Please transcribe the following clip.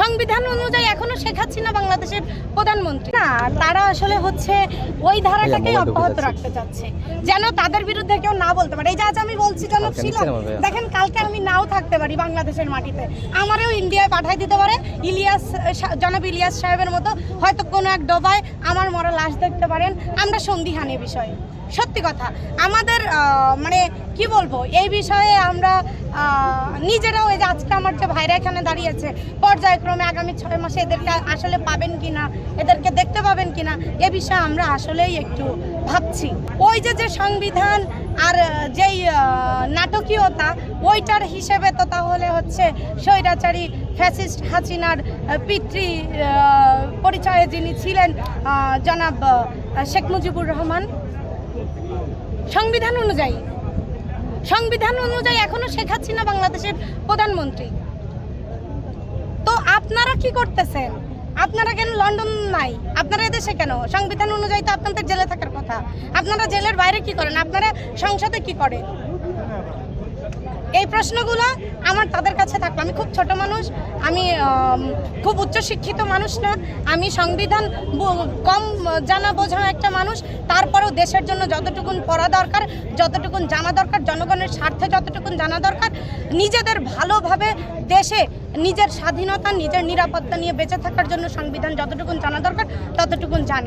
সংবিধান অনুযায়ী এখনো শেখ হাসিনা বাংলাদেশের প্রধানমন্ত্রী না, তারা আসলে হচ্ছে ওই ধারাটাকেই অব্যাহত রাখতে চাচ্ছে, যেন তাদের বিরুদ্ধে কেউ না বলতে পারে। এই যে আজ আমি বলছি জনাব ছিলাম, দেখেন কালকে আমি নাও থাকতে পারি বাংলাদেশের মাটিতে, আমারও ইন্ডিয়ায় পাঠাই দিতে পারে জনাব ইলিয়াস সাহেবের মতো, হয়তো কোনো এক ডোবায় আমার মরা লাশ দেখতে পারেন। আমরা সন্দিহানি বিষয়ে, সত্যি কথা আমাদের মানে কি বলবো, এই বিষয়ে আমরা নিজেরাও, এই যে আজকে আমার যে ভাইরা এখানে দাঁড়িয়েছে, পর্যায়ক্রমে আগামী 6 মাসে এদেরকে আসলে পাবেন কিনা, এদেরকে দেখতে পাবেন কিনা, এ বিষয়ে আমরা আসলেই একটু ভাবছি। ওই যে সংবিধান আর যেই নাটকীয়তা, ওইটার হিসেবে তো তাহলে হচ্ছে স্বৈরাচারী ফ্যাসিস্ট হাসিনার পিতৃ পরিচয়ে যিনি ছিলেন জনাব শেখ মুজিবুর রহমান, সংবিধান অনুযায়ী এখনো শেখ হাসিনা বাংলাদেশের প্রধানমন্ত্রী। তো আপনারা কি করতেছেন? আপনারা কেন লন্ডন নাই? আপনারা এদেশে কেন? সংবিধান অনুযায়ী তো আপনাদের জেলে থাকার কথা। আপনারা জেলের বাইরে কি করেন? আপনারা সংসদে কি করেন? এই প্রশ্নগুলো আমার তাদের কাছে থাকলো। আমি খুব ছোট মানুষ, আমি খুব উচ্চশিক্ষিত মানুষ না, আমি সংবিধান কম জানা বোঝা একটা মানুষ। তারপরেও দেশের জন্য যতটুকুন পড়া দরকার, যতটুকুন জানা দরকার, জনগণের স্বার্থে যতটুকুন জানা দরকার, নিজেদের ভালোভাবে দেশে নিজের স্বাধীনতা, নিজের নিরাপত্তা নিয়ে বেঁচে থাকার জন্য সংবিধান যতটুকুন জানা দরকার ততটুকুন জানি।